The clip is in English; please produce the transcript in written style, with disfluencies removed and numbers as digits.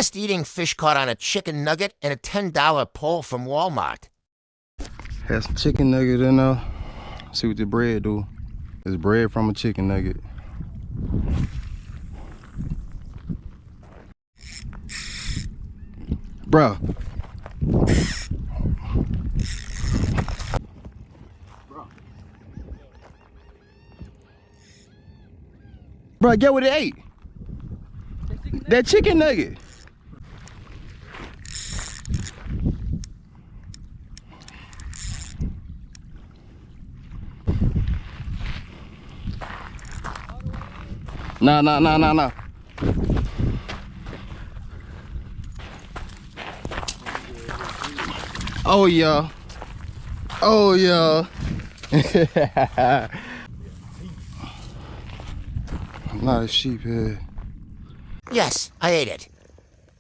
Just eating fish caught on a chicken nugget and a $10 pole from Walmart. Had some chicken nugget in there. See what the bread do. It's bread from a chicken nugget. Bruh. Bruh, get what it ate. That chicken nugget. Nah. Oh yeah. Oh yeah. Not a sheep head. Yes, I ate it.